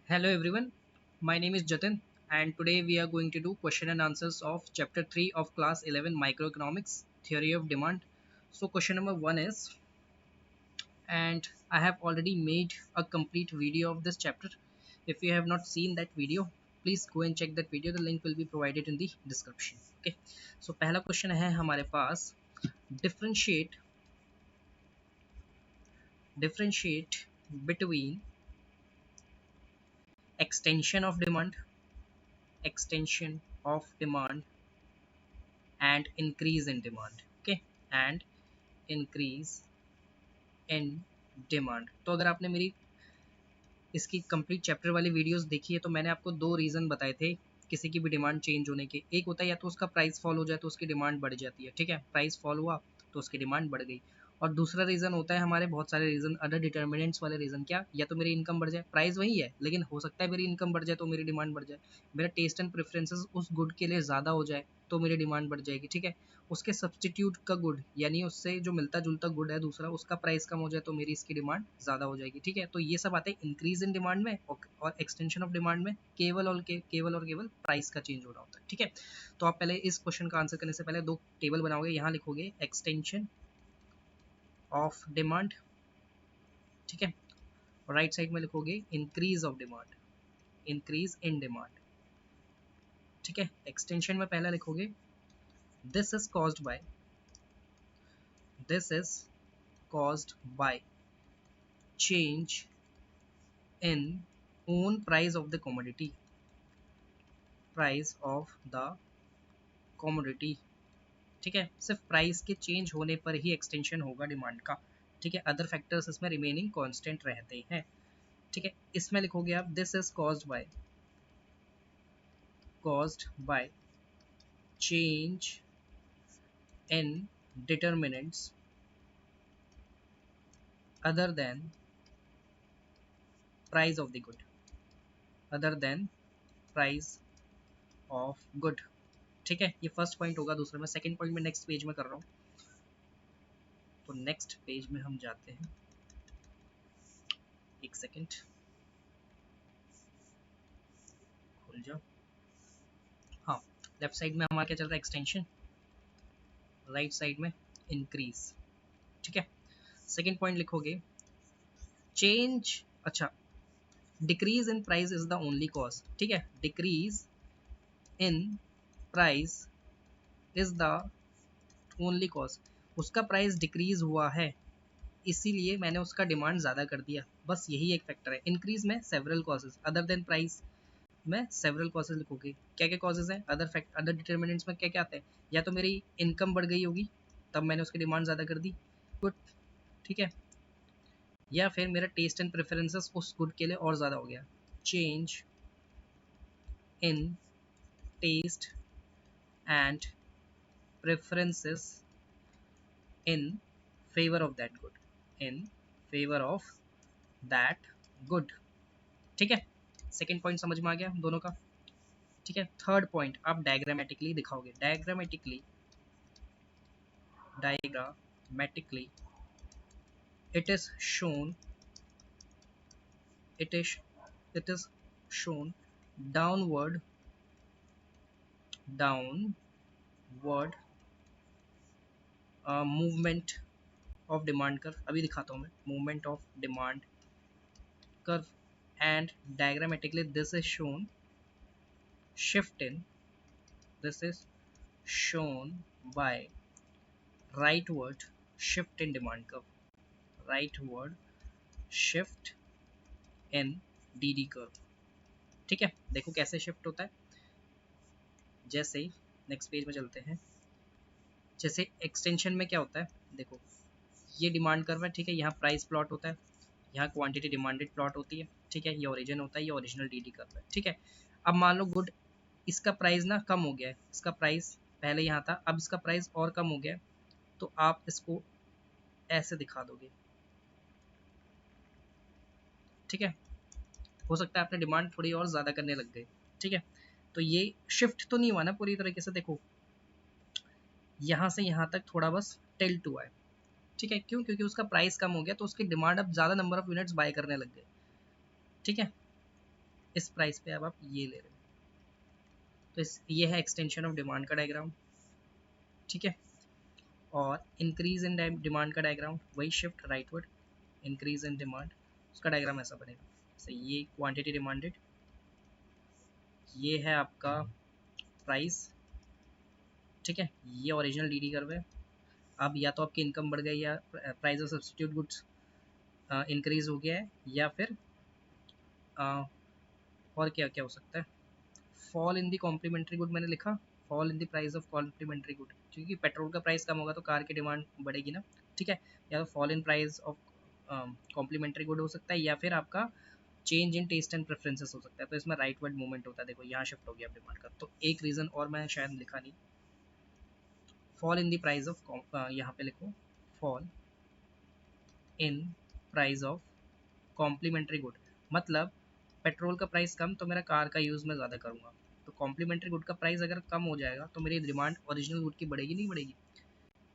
Hello everyone, my name is Jatin and today we are going to do question and answers of chapter 3 of class 11 microeconomics theory of demand. So question number 1 is, and I have already made a complete video of this chapter. If you have not seen that video, please go and check that video. The link will be provided in the description. Okay, so पहला question है हमारे पास, differentiate differentiate between extension of demand and increase in demand. Okay, and increase in demand. तो अगर आपने मेरी इसकी complete chapter वाली videos देखी है तो मैंने आपको दो रीज़न बताए थे किसी की भी डिमांड चेंज होने के। एक होता है या तो उसका प्राइस फॉल हो जाए तो उसकी डिमांड बढ़ जाती है, ठीक है, प्राइस फॉल हुआ तो उसकी डिमांड बढ़ गई। और दूसरा रीज़न होता है, हमारे बहुत सारे रीज़न, अदर डिटर्मिनेंट्स वाले रीज़न, क्या, या तो मेरी इनकम बढ़ जाए, प्राइस वही है लेकिन हो सकता है मेरी इनकम बढ़ जाए तो मेरी डिमांड बढ़ जाए, मेरा टेस्ट एंड प्रेफरेंसेस उस गुड के लिए ज़्यादा हो जाए तो मेरी डिमांड बढ़ जाएगी, ठीक है। उसके सब्सटीट्यूट का गुड यानी उससे जो मिलता जुलता गुड है दूसरा, उसका प्राइस कम हो जाए तो मेरी इसकी डिमांड ज़्यादा हो जाएगी, ठीक है। तो ये सब आते हैं इंक्रीज इन डिमांड में और एक्सटेंशन ऑफ डिमांड में केवल प्राइस का चेंज हो रहा होता है, ठीक है। तो आप पहले इस क्वेश्चन का आंसर करने से पहले दो टेबल बनाओगे, यहाँ लिखोगे एक्सटेंशन ऑफ डिमांड, ठीक है, और राइट साइड में लिखोगे increase of demand, increase in demand, ठीक है। एक्सटेंशन में पहला लिखोगे this is caused by this is caused by change in own price of the commodity, price of the commodity, ठीक है। सिर्फ प्राइस के चेंज होने पर ही एक्सटेंशन होगा डिमांड का, ठीक है, अदर फैक्टर्स इसमें रिमेनिंग कांस्टेंट रहते हैं, ठीक है। इसमें लिखोगे आप this is caused by change in determinants other than price of the good, other than price of good, ठीक है। ये फर्स्ट पॉइंट होगा। दूसरा मैं सेकंड पॉइंट में नेक्स्ट पेज में कर रहा हूँ, तो नेक्स्ट पेज में हम जाते हैं, एक सेकंड खुल जाओ। हाँ, लेफ्ट साइड में हमारा क्या चल रहा है, एक्सटेंशन, राइट साइड में इंक्रीज, ठीक है। सेकंड पॉइंट लिखोगे चेंज, अच्छा, decrease in price is the only cause, ठीक है, decrease in price is the only cause, उसका प्राइस डिक्रीज हुआ है इसीलिए मैंने उसका डिमांड ज़्यादा कर दिया, बस यही एक फैक्टर है। इंक्रीज में several causes other than price में सेवरल कॉजेज लिखोगे। क्या क्या कॉजेज हैं, अदर डिटर्मिनेंट्स में क्या क्या आते हैं, या तो मेरी इनकम बढ़ गई होगी तब मैंने उसकी डिमांड ज़्यादा कर दी, गुड, ठीक है, या फिर मेरा टेस्ट एंड प्रेफरेंसेस उस गुड के लिए और ज़्यादा हो गया, change in taste and preferences in favour of that good, in favour of that good, ठीक है। सेकेंड पॉइंट समझ में आ गया दोनों का, ठीक है। थर्ड पॉइंट आप डायग्रामेटिकली दिखाओगे, diagrammatically it is shown, it is it is shown downward movement of demand curve, अभी दिखाता हूँ मैं, movement of demand curve, and diagrammatically this is shown shift in, this is shown by rightward shift in demand curve, rightward shift in DD curve, ठीक है। देखो कैसे shift होता है, जैसे नेक्स्ट पेज में चलते हैं। जैसे एक्सटेंशन में क्या होता है, देखो ये डिमांड कर्व है, ठीक है, यहाँ प्राइस प्लॉट होता है, यहाँ क्वांटिटी डिमांडेड प्लॉट होती है, ठीक है, ये ओरिजिन होता है, ये ओरिजिनल DD कर्व है, ठीक है। अब मान लो गुड, इसका प्राइस ना कम हो गया है, इसका प्राइस पहले यहाँ था अब इसका प्राइस और कम हो गया है, तो आप इसको ऐसे दिखा दोगे, ठीक है। हो सकता है आपने डिमांड थोड़ी और ज़्यादा करने लग गए, ठीक है। तो ये शिफ्ट तो नहीं हुआ ना पूरी तरीके से, देखो यहाँ से यहाँ तक थोड़ा बस टिल्ट हुआ है, ठीक है, क्यों, क्योंकि उसका प्राइस कम हो गया तो उसकी डिमांड अब ज़्यादा नंबर ऑफ यूनिट्स बाय करने लग गए, ठीक है। इस प्राइस पे अब आप ये ले रहे हो। तो ये है एक्सटेंशन ऑफ डिमांड का डायग्राम, ठीक है। और इंक्रीज इन डिमांड का डायग्राम वही shift rightward, increase in demand, उसका डायग्राम ऐसा बनेगा। तो ये क्वांटिटी डिमांडेड, ये है आपका प्राइस, ठीक है। ये ओरिजिनल डीडी कर्व है। अब या तो आपकी इनकम बढ़ गई, या price of substitute goods increase हो गया है, या फिर और क्या क्या हो सकता है, fall in the complementary good मैंने लिखा, fall in the price of complementary good, क्योंकि पेट्रोल का प्राइस कम होगा तो कार की डिमांड बढ़ेगी ना, ठीक है। या तो fall in price of complementary good हो सकता है, या फिर आपका change in taste and preferences हो सकता है। तो इसमें राइट वर्ड मूवमेंट होता है, देखो यहाँ शिफ्ट हो गया डिमांड का। तो एक रीज़न और मैं शायद लिखा नहीं, fall in the price of, यहाँ पे लिखो fall in price of complementary good, मतलब पेट्रोल का प्राइस कम तो मेरा कार का यूज़ मैं ज़्यादा करूँगा, तो कॉम्प्लीमेंट्री गुड का प्राइस अगर कम हो जाएगा तो मेरी डिमांड ओरिजिनल गुड की बढ़ेगी नहीं बढ़ेगी,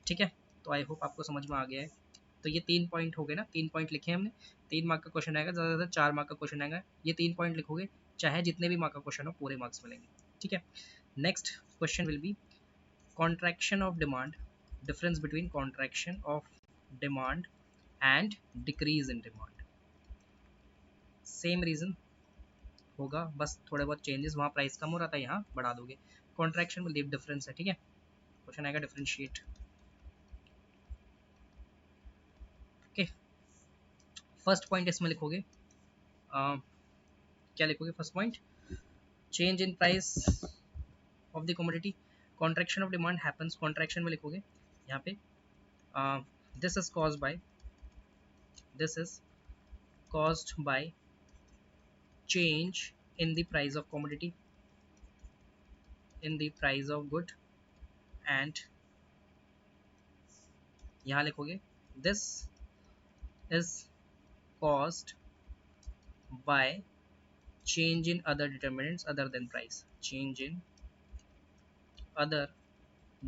ठीक है। तो आई होप आपको समझ में आ गया है। तो ये 3 पॉइंट हो गए ना, 3 पॉइंट लिखे हमने, 3 मार्क का क्वेश्चन आएगा, ज़्यादा से ज़्यादा 4 मार्क का क्वेश्चन आएगा, ये 3 पॉइंट लिखोगे, चाहे जितने भी मार्क का क्वेश्चन हो पूरे मार्क्स मिलेंगे, ठीक है। Next question will be contraction of demand, difference between contraction of demand and decrease in demand, same reason होगा, बस थोड़े बहुत चेंजेस, वहाँ प्राइस कम हो रहा था यहाँ बढ़ा दोगे, कॉन्ट्रैक्शन में डिफरेंस है, ठीक है। क्वेश्चन आएगा डिफरेंशिएट, ओके। फर्स्ट पॉइंट इसमें लिखोगे, क्या लिखोगे first point, change in price of the commodity, contraction of demand happens, contraction में लिखोगे यहाँ पे this is caused by, this is caused by change in the price of commodity, in the price of good, and यहाँ लिखोगे this is caused by change in other determinants other than price, change in other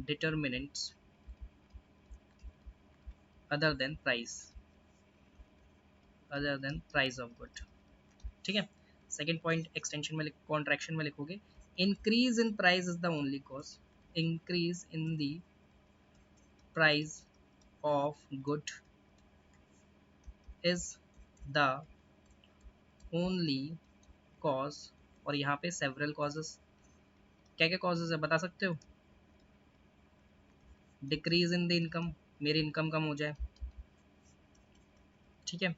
determinants other than price, other than price of good, ठीक है। Second point extension में contraction में लिखोगे increase in price is the only cause, increase in the price of good is the only cause, और यहाँ पे several causes, क्या क्या causes है बता सकते हो, डिक्रीज इन द इनकम, मेरी इनकम कम हो जाए, ठीक है।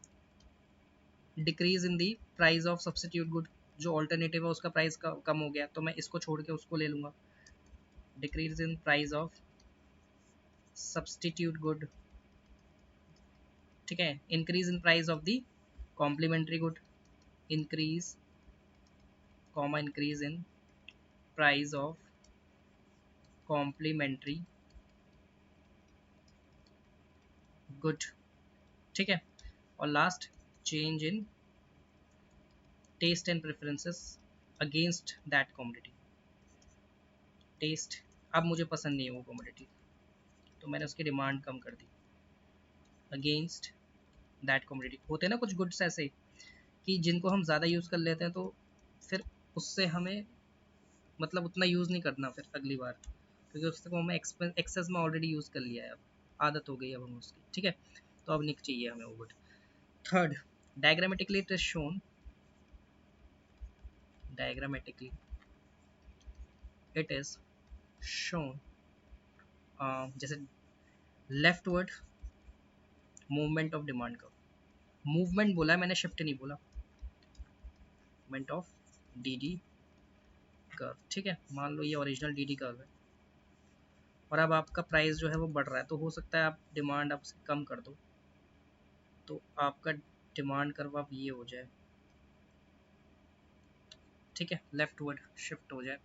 Decrease in the price of substitute good, जो ऑल्टरनेटिव है उसका प्राइस कम हो गया तो मैं इसको छोड़ के उसको ले लूँगा, decrease in price of substitute good, ठीक है। Increase in price of the complementary good, increase comma increase in price of complementary good, ठीक है। और last change in taste and preferences against that commodity, taste अब मुझे पसंद नहीं है वो कॉमोडिटी तो मैंने उसकी डिमांड कम कर दी, अगेंस्ट दैट कॉमोडिटी। होते हैं ना कुछ गुड्स ऐसे कि जिनको हम ज़्यादा यूज़ कर लेते हैं तो फिर उससे हमें मतलब उतना यूज़ नहीं करना फिर अगली बार, क्योंकि उसको हमें एक्सेस में ऑलरेडी यूज़ कर लिया है, अब आदत हो गई अब हम उसकी, ठीक है। तो अब नहीं चाहिए हमें वो good. Third, diagrammatically it is shown, diagrammatically it is shown, जैसे leftward movement of demand curve, movement बोला है मैंने, शिफ्ट नहीं बोला, मूवमेंट ऑफ डीडी कर्व, ठीक है। मान लो ये ओरिजिनल डीडी कर्व है और अब आपका प्राइस जो है वो बढ़ रहा है, तो हो सकता है आप डिमांड आप कम कर दो तो आपका डिमांड कर्व अब ये हो जाए, ठीक है, लेफ्टवर्ड शिफ्ट हो जाए,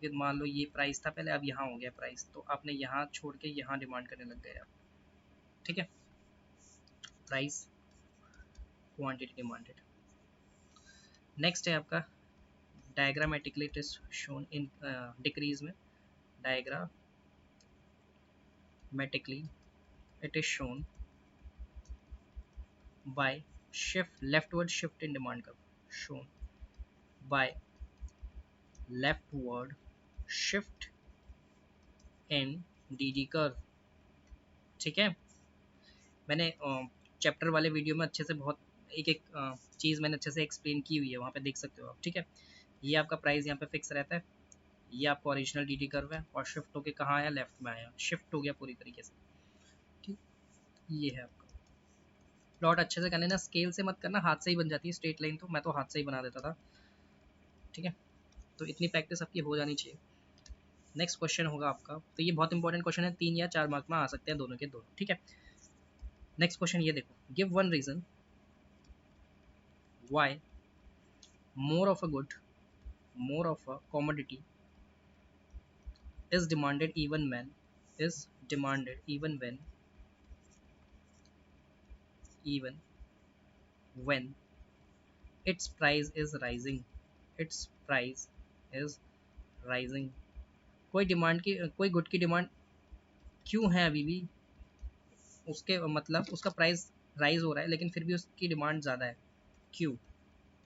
क्योंकि मान लो ये प्राइस था पहले, अब यहाँ हो गया प्राइस, तो आपने यहाँ छोड़ के यहाँ डिमांड करने लग गए आप, ठीक है। Price quantity demanded. नेक्स्ट है आपका diagrammatically it is shown in decrease में, diagrammatically it is shown by shift, leftward shift in demand curve, shown by leftward shift in DD curve। ठीक है, मैंने चैप्टर वाले वीडियो में अच्छे से बहुत एक एक चीज़ मैंने अच्छे से एक्सप्लेन की हुई है, वहाँ पे देख सकते हो आप। ठीक है, ये आपका प्राइस यहाँ पे फिक्स रहता है, ये आपका ओरिजिनल DD कर्व है और शिफ्ट होके कहाँ आया, लेफ्ट में आया, शिफ्ट हो गया पूरी तरीके से। ठीक, ये है आपका प्लॉट। अच्छे से कर लेना, स्केल से मत करना, हाथ से ही बन जाती है स्ट्रेट लाइन, तो मैं तो हाथ से ही बना देता था। ठीक है, तो इतनी प्रैक्टिस आपकी हो जानी चाहिए। नेक्स्ट क्वेश्चन होगा आपका, तो ये बहुत इंपॉर्टेंट क्वेश्चन है, 3 या 4 मार्क में आ सकते हैं दोनों के दोनों। ठीक है, नेक्स्ट क्वेश्चन ये देखो, give one reason why more of a good, more of a commodity is demanded even when its price is rising, its price is rising। कोई डिमांड की, कोई गुड की डिमांड क्यों है अभी भी, उसके मतलब उसका प्राइस राइज हो रहा है लेकिन फिर भी उसकी डिमांड ज़्यादा है, क्यों?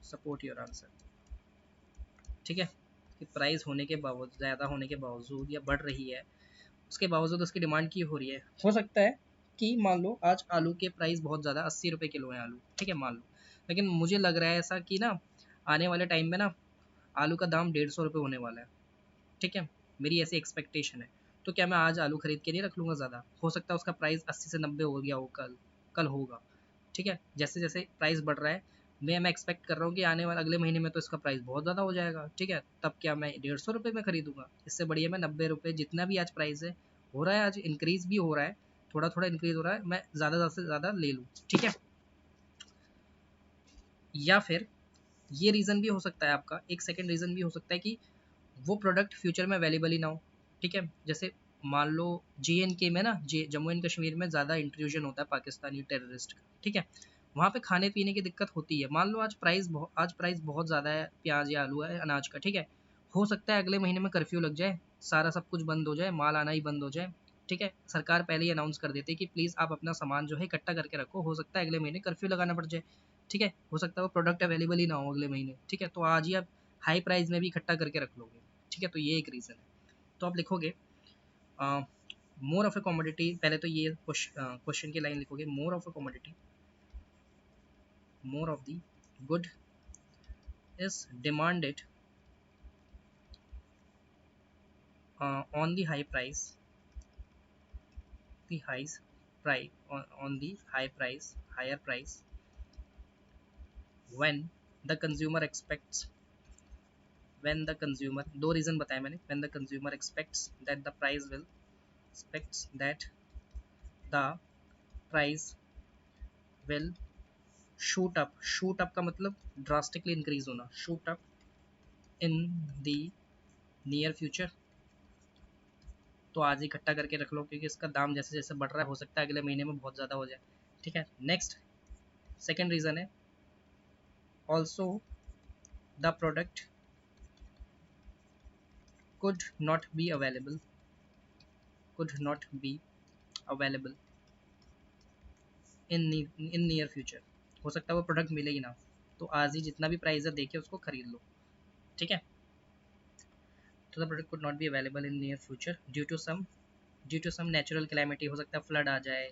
Support your answer. ठीक है, कि प्राइस होने के बावजूद, ज़्यादा होने के बावजूद या बढ़ रही है, उसके बावजूद उसकी डिमांड क्यों हो रही है? हो सकता है कि मान लो आज आलू के प्राइस बहुत ज़्यादा 80 रुपये किलो है आलू, ठीक है मान लो, लेकिन मुझे लग रहा है ऐसा कि ना आने वाले टाइम में ना आलू का दाम 150 रुपये होने वाला है। ठीक है, मेरी ऐसी एक्सपेक्टेशन है। तो क्या मैं आज आलू खरीद के नहीं रख लूँगा ज़्यादा? हो सकता है उसका प्राइस 80 से 90 हो गया हो, कल कल होगा। ठीक है, जैसे जैसे प्राइस बढ़ रहा है, मैं एक्सपेक्ट कर रहा हूँ कि आने वाले अगले महीने में तो इसका प्राइस बहुत ज़्यादा हो जाएगा। ठीक है, तब क्या मैं 150 रुपये में खरीदूंगा? इससे बढ़िया मैं 90 रुपये, जितना भी आज प्राइस है, हो रहा है आज इंक्रीज भी हो रहा है, थोड़ा थोड़ा इंक्रीज हो रहा है, मैं ज़्यादा से ज़्यादा ले लूँ। ठीक है, या फिर ये रीज़न भी हो सकता है आपका, एक सेकेंड रीज़न भी हो सकता है कि वो प्रोडक्ट फ्यूचर में अवेलेबल ही ना हो। ठीक है, जैसे मान लो JNK में ना, जम्मू एंड कश्मीर में ज़्यादा इंट्रूजन होता है पाकिस्तानी टेररिस्ट का। ठीक है, वहाँ पे खाने पीने की दिक्कत होती है। मान लो आज प्राइस बहुत ज़्यादा है, प्याज या आलू है, अनाज का। ठीक है, हो सकता है अगले महीने में कर्फ्यू लग जाए, सारा सब कुछ बंद हो जाए, माल आना ही बंद हो जाए। ठीक है, सरकार पहले ही अनाउंस कर देती है कि प्लीज़ आप अपना सामान जो है इकट्ठा करके रखो, हो सकता है अगले महीने कर्फ्यू लगाना पड़ जाए। ठीक है, हो सकता है वो प्रोडक्ट अवेलेबल ही ना हो अगले महीने। ठीक है, तो आज ही आप हाई प्राइस में भी इकट्ठा करके रख लोगे। ठीक है, तो ये एक रीज़न है। तो आप लिखोगे मोर ऑफ ए कमोडिटी, पहले तो ये क्वेश्चन की लाइन लिखोगे, more of A commodity, more of the good is demanded on the high price, the highs price on the higher price when the consumer expects, when the consumer, दो reason बताए मैंने, when the consumer expects that the price will, expects that the price will shoot up का मतलब drastically increase होना, shoot up in the near future। तो आज ही इकट्ठा करके रख लो, क्योंकि इसका दाम जैसे जैसे बढ़ रहा है, हो सकता है अगले महीने में बहुत ज़्यादा हो जाए। ठीक है, नेक्स्ट सेकेंड रीज़न है, also the product could not be available, could not be available in near future। हो सकता है वो प्रोडक्ट मिले ही ना, तो आज ही जितना भी प्राइस है देके उसको खरीद लो। ठीक है, तो the product could not be available in near future due to some natural calamity, हो सकता है फ्लड आ जाए,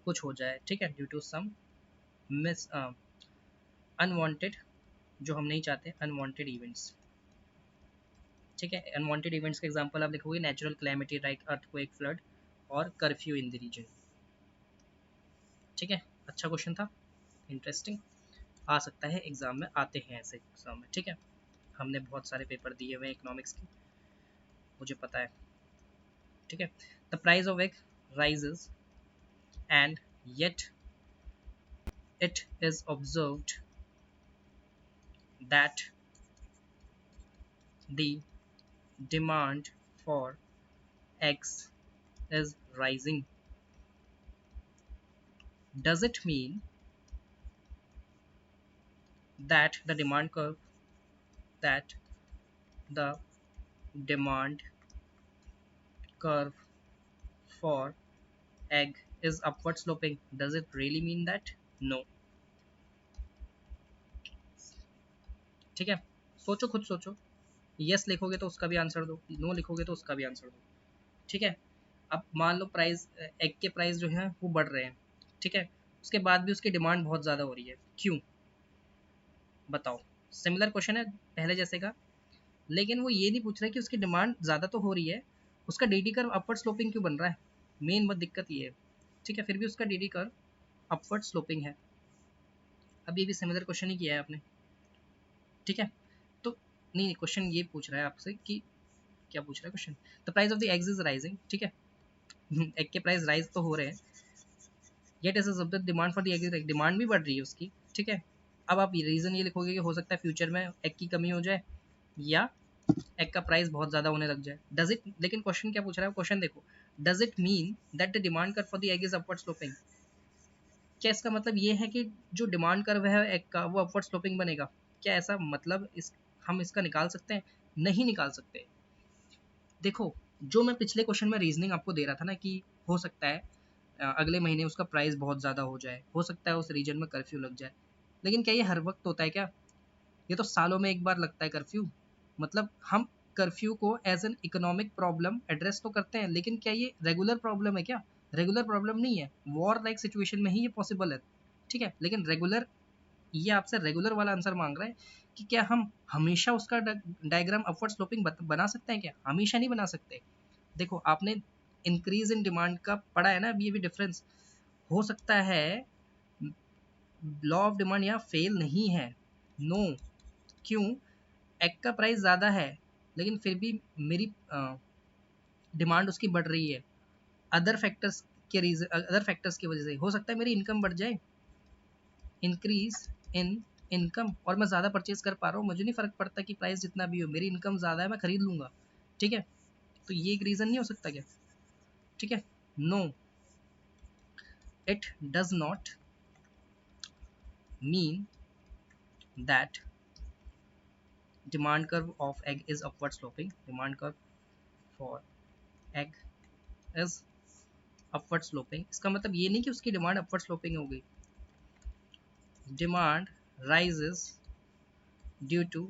कुछ हो जाए। ठीक है, due to some miss unwanted, जो हम नहीं चाहते, अनवांटेड इवेंट्स। ठीक है, अनवांटेड इवेंट्स का एग्जांपल आप लिखोगे natural calamity like earthquake, flood और कर्फ्यू इन द रीजन। ठीक है, अच्छा क्वेश्चन था, इंटरेस्टिंग, आ सकता है एग्जाम में, आते हैं ऐसे एग्जाम में। ठीक है, हमने बहुत सारे पेपर दिए हुए हैं इकोनॉमिक्स के, मुझे पता है। ठीक है, the price of egg rises and yet it is observed that the demand for eggs is rising, does it mean that that the demand curve for egg is upward sloping? Does it really mean that? No। ठीक है, सोचो, खुद सोचो, yes लिखोगे तो उसका भी answer दो, नो लिखोगे तो उसका भी आंसर दो, ठीक है। अब मान लो प्राइस, एग के प्राइस जो है वो बढ़ रहे हैं, ठीक है, उसके बाद भी उसकी डिमांड बहुत ज़्यादा हो रही है, क्यों? बताओ। सिमिलर क्वेश्चन है पहले जैसे का, लेकिन वो ये नहीं पूछ रहा है कि उसकी डिमांड ज़्यादा तो हो रही है, उसका D D curve upward sloping क्यों बन रहा है, मेन बात दिक्कत ये है, ठीक है। फिर भी उसका D D curve upward sloping है। अब ये भी सिमिलर क्वेश्चन ही किया है आपने, ठीक है। तो नहीं, क्वेश्चन ये पूछ रहा है आपसे कि, क्या पूछ रहा है question, the price of the eggs is rising, ठीक है। एग के प्राइस राइज तो हो रहे हैं, yet as a demand for the egg, demand भी बढ़ रही है उसकी, ठीक है। अब आप रीज़न ये लिखोगे कि हो सकता है फ्यूचर में एग की कमी हो जाए, या एग का प्राइस बहुत ज़्यादा होने लग जाए। डज इट, लेकिन क्वेश्चन क्या पूछ रहा है, क्वेश्चन देखो, does it mean that the demand curve for the egg is upward sloping, क्या इसका मतलब ये है कि जो डिमांड कर्व है एग का वो अपवर्ड स्लोपिंग बनेगा, क्या ऐसा मतलब इस, हम इसका निकाल सकते हैं? नहीं निकाल सकते। देखो, जो मैं पिछले क्वेश्चन में रीजनिंग आपको दे रहा था ना कि हो सकता है अगले महीने उसका प्राइस बहुत ज़्यादा हो जाए, हो सकता है उस रीजन में कर्फ्यू लग जाए, लेकिन क्या ये हर वक्त होता है क्या? ये तो सालों में एक बार लगता है कर्फ्यू। मतलब हम कर्फ्यू को as an economic problem address तो करते हैं, लेकिन क्या ये रेगुलर प्रॉब्लम है क्या? रेगुलर प्रॉब्लम नहीं है, वॉर लाइक सिचुएशन में ही ये पॉसिबल है, ठीक है। लेकिन रेगुलर, ये आपसे रेगुलर वाला आंसर मांग रहा है कि क्या हम हमेशा उसका डायग्राम अपवर्ड स्लोपिंग बना सकते हैं क्या? हमेशा नहीं बना सकते। देखो, आपने इंक्रीज इन डिमांड का पढ़ा है ना, अभी ये भी डिफरेंस हो सकता है, लॉ ऑफ डिमांड यहाँ फेल नहीं है, नो। क्यों? एग का प्राइस ज़्यादा है, लेकिन फिर भी मेरी डिमांड उसकी बढ़ रही है, अदर फैक्टर्स के रीजन, अदर फैक्टर्स की वजह से हो सकता है मेरी इनकम बढ़ जाए, इंक्रीज इन इनकम, और मैं ज़्यादा परचेज कर पा रहा हूँ, मुझे नहीं फ़र्क पड़ता कि प्राइस जितना भी हो, मेरी इनकम ज़्यादा है, मैं खरीद लूँगा, ठीक है। तो ये एक रीज़न नहीं हो सकता क्या? ठीक है, no, it does not mean that demand curve of egg is upward sloping, demand curve for egg is upward sloping, इसका मतलब ये नहीं कि उसकी डिमांड अपवर्ड स्लोपिंग हो गई, demand rises due to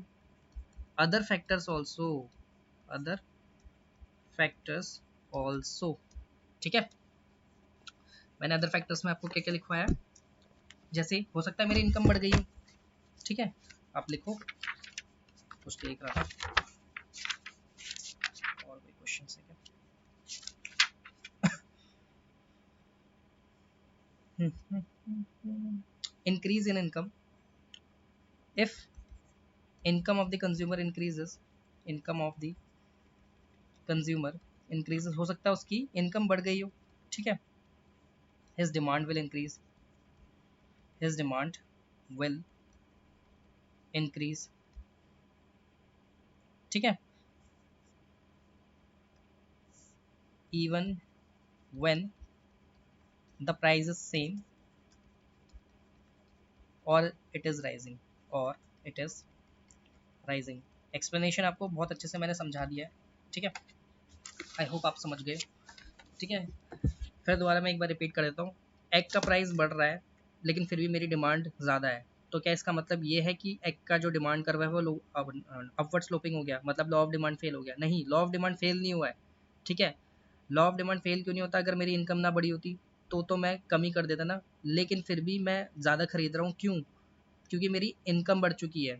other factors also, other factors also, ठीक है। मैंने अदर फैक्टर्स में आपको क्या क्या लिखवाया, जैसे हो सकता है मेरी इनकम बढ़ गई हो, ठीक है, आप लिखो, कुछ देख रहा था, और कोई क्वेश्चन है क्या? Increase in income, if income of the consumer increases, income of the consumer increases, हो सकता है उसकी इनकम बढ़ गई हो, ठीक है, his demand will increase, his demand will increase, ठीक है, even when the price is same or it is rising, or it is rising। Explanation आपको बहुत अच्छे से मैंने समझा दिया है, ठीक है, आई होप आप समझ गए, ठीक है। फिर दोबारा मैं एक बार रिपीट कर देता हूँ, एग का प्राइस बढ़ रहा है, लेकिन फिर भी मेरी डिमांड ज़्यादा है, तो क्या इसका मतलब ये है कि एग का जो डिमांड कर रहा है वो अपवर्ड स्लोपिंग हो गया, मतलब लॉ ऑफ डिमांड फेल हो गया? नहीं, लॉ ऑफ डिमांड फेल नहीं हुआ है, ठीक है। लॉ ऑफ डिमांड फेल क्यों नहीं होता? अगर मेरी इनकम ना बढ़ी होती तो मैं कमी कर देता ना, लेकिन फिर भी मैं ज़्यादा खरीद रहा हूँ, क्यों? क्योंकि मेरी इनकम बढ़ चुकी है,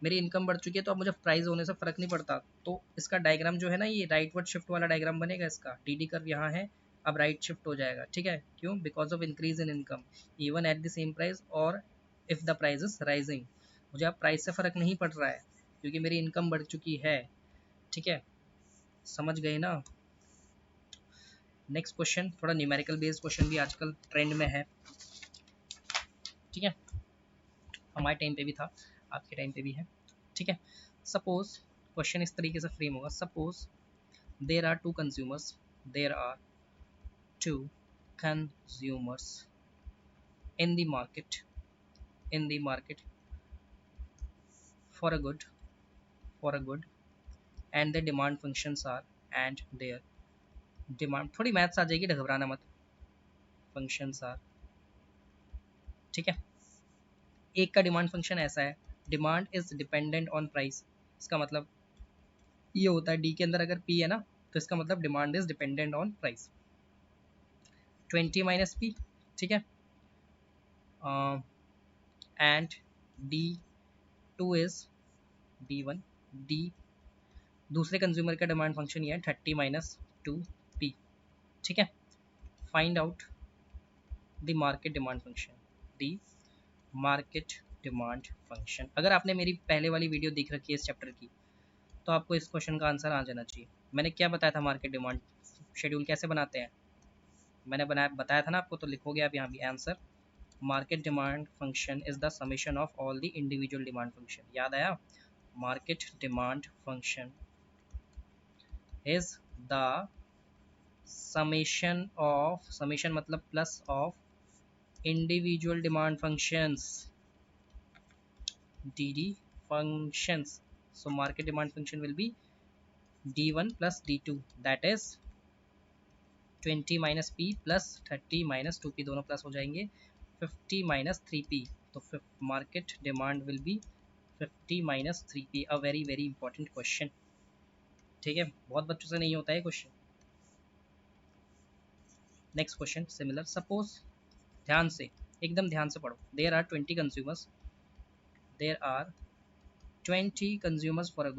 मेरी इनकम बढ़ चुकी है, तो अब मुझे प्राइस होने से फ़र्क नहीं पड़ता। तो इसका डायग्राम जो है ना, ये राइटवर्ड शिफ्ट वाला डायग्राम बनेगा, इसका डी डी कर्व यहाँ है, अब राइट शिफ्ट हो जाएगा, ठीक है। क्यों? Because of increase in income even at the same price, और if the price is rising, मुझे अब प्राइस से फ़र्क नहीं पड़ रहा है क्योंकि मेरी इनकम बढ़ चुकी है, ठीक है, समझ गए ना। नेक्स्ट क्वेश्चन, थोड़ा न्यूमेरिकल बेस्ड क्वेश्चन भी आजकल ट्रेंड में है, ठीक है, हमारे टाइम पे भी था, आपके टाइम पे भी है, ठीक है। सपोज क्वेश्चन इस तरीके से फ्रेम होगा, suppose there are two consumers, there are two consumers in the market, in the market for a good, for a good, and the demand functions are, and their demand, थोड़ी maths आ जाएगी, घबराना मत, functions are, ठीक है। एक का demand function ऐसा है, demand is dependent on price, इसका मतलब ये होता है डी के अंदर अगर पी है ना, तो इसका मतलब demand is dependent on price. 20 minus P, ठीक है, and D two is D one, D दूसरे कंज्यूमर का डिमांड फंक्शन ये है 30 माइनस 2p, ठीक है। Find out the market demand function, the market demand function. अगर आपने मेरी पहले वाली वीडियो देख रखी है इस चैप्टर की, तो आपको इस क्वेश्चन का आंसर आ जाना चाहिए। मैंने क्या बताया था, मार्केट डिमांड शेड्यूल कैसे बनाते हैं, मैंने बताया था ना आपको, तो लिखोगे आप यहाँ भी answer, market demand function is the summation of all the individual demand function. याद आया, market demand function is the summation मतलब plus of individual demand functions, dd functions. So market demand function will be d1 plus d2, that is 20 minus p plus 30 minus 2p, दोनों plus हो जाएंगे, 50 minus 3p, तो market demand will be 50 minus 3p, a very very important question, ठीक है, बहुत बच्चों से नहीं होता है question. Next question similar, suppose, ध्यान से, एकदम ध्यान से पढ़ो, there are 20 consumers, there are 20 consumers for a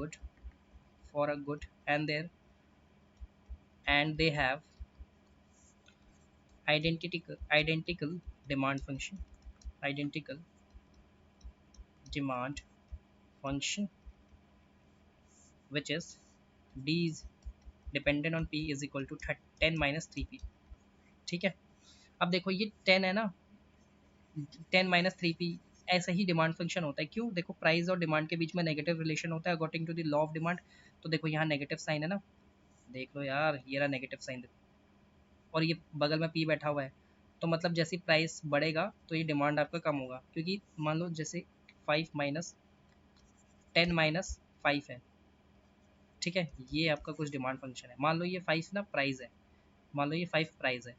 good and they have identical demand function, identical demand function which is d is dependent on p is equal to 10 minus 3p, ठीक है। अब देखो ये 10 है ना, 10 माइनस 3p, ऐसा ही demand function होता है। क्यों, देखो प्राइस और डिमांड के बीच में नेगेटिव रिलेशन होता है according to the law of demand. तो देखो यहाँ नेगेटिव साइन है ना, देख लो यार, ये रहा नेगेटिव साइन, और ये बगल में पी बैठा हुआ है, तो मतलब जैसे प्राइस बढ़ेगा तो ये डिमांड आपका कम होगा, क्योंकि मान लो जैसे 5 माइनस 10 माइनस 5 है, ठीक है, ये आपका कुछ डिमांड फंक्शन है। मान लो ये 5 ना प्राइस है, मान लो ये 5 प्राइस है,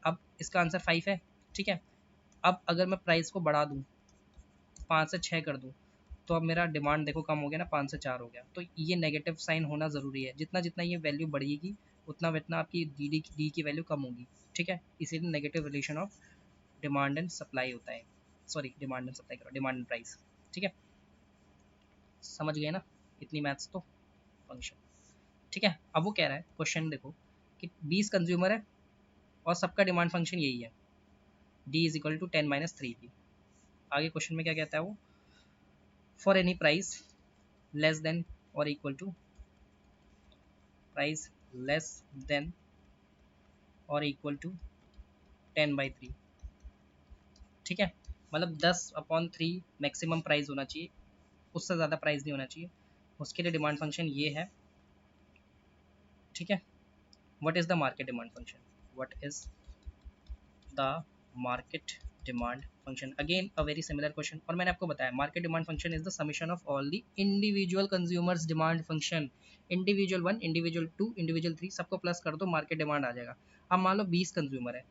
अब इसका आंसर 5 है, ठीक है। अब अगर मैं प्राइस को बढ़ा दूँ, 5 से 6 कर दूँ, तो अब मेरा डिमांड देखो कम हो गया ना, 5 से 4 हो गया। तो ये नेगेटिव साइन होना ज़रूरी है, जितना जितना ये वैल्यू बढ़ेगी उतना उतना आपकी डी की वैल्यू कम होगी, ठीक है। इसीलिए negative relation of demand and supply होता है, सॉरी डिमांड एंड सप्लाई करो, डिमांड एंड प्राइस, ठीक है, समझ गए ना, इतनी मैथ्स तो फंक्शन, ठीक है। अब वो कह रहा है, क्वेश्चन देखो कि 20 कंज्यूमर है और सबका डिमांड फंक्शन यही है, D is equal to 10 minus 3p। आगे क्वेश्चन में क्या कहता है वो, for any price less than और equal to, price less than और इक्वल टू 10/3, ठीक है, मतलब 10/3 मैक्सिमम प्राइस होना चाहिए, उससे ज़्यादा प्राइस नहीं होना चाहिए, उसके लिए डिमांड फंक्शन ये है, ठीक है। What is the market demand function, what is the market demand function, again a very similar question, और मैंने आपको बताया market demand function is the summation of all the individual consumers demand function, individual 1, individual 2, individual 3 सबको plus कर दो, market demand आ जाएगा। अब मान लो 20 कंज्यूमर है,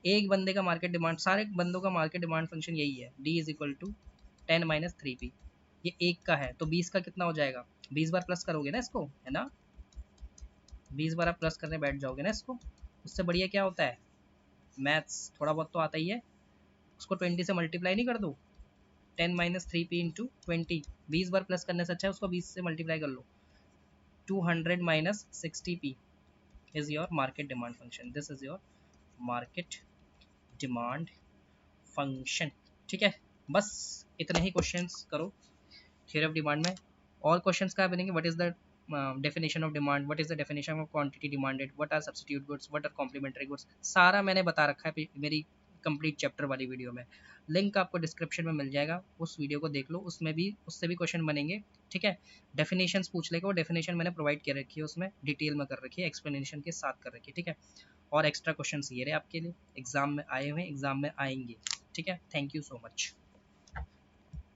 एक बंदे का मार्केट डिमांड, सारे बंदों का मार्केट डिमांड फंक्शन यही है, D is equal to 10 minus 3p, ये एक का है तो 20 का कितना हो जाएगा, 20 बार प्लस करोगे ना इसको, है ना, 20 बार आप प्लस करने बैठ जाओगे ना इसको, उससे बढ़िया क्या होता है, मैथ्स थोड़ा बहुत तो आता ही है, उसको 20 से मल्टीप्लाई नहीं कर दो, 10 माइनस 3p इंटू 20, 20 बार प्लस करने से अच्छा है उसको 20 से मल्टीप्लाई कर लो, 200 minus 60p is your market demand function, this is your market demand function, ठीक है। बस इतने ही क्वेश्चंस करो थ्योरी ऑफ डिमांड में, और क्वेश्चंस कहाँ बनेंगे, what is the definition of demand, what is the definition of quantity demanded, what are substitute goods, what are complementary goods, सारा मैंने बता रखा है मेरी कंप्लीट चैप्टर वाली वीडियो में, लिंक आपको डिस्क्रिप्शन में मिल जाएगा, उस वीडियो को देख लो, उसमें भी उससे भी क्वेश्चन बनेंगे, ठीक है। डेफिनेशंस पूछ लेगा, वो डेफिनेशन मैंने प्रोवाइड कर रखी है, उसमें डिटेल में कर रखी है, एक्सप्लेनेशन के साथ कर रखी है, ठीक है। और एक्स्ट्रा क्वेश्चन ये रहे आपके लिए, एग्जाम में आए हुए, एग्जाम में आएंगे, ठीक है। Thank you so much.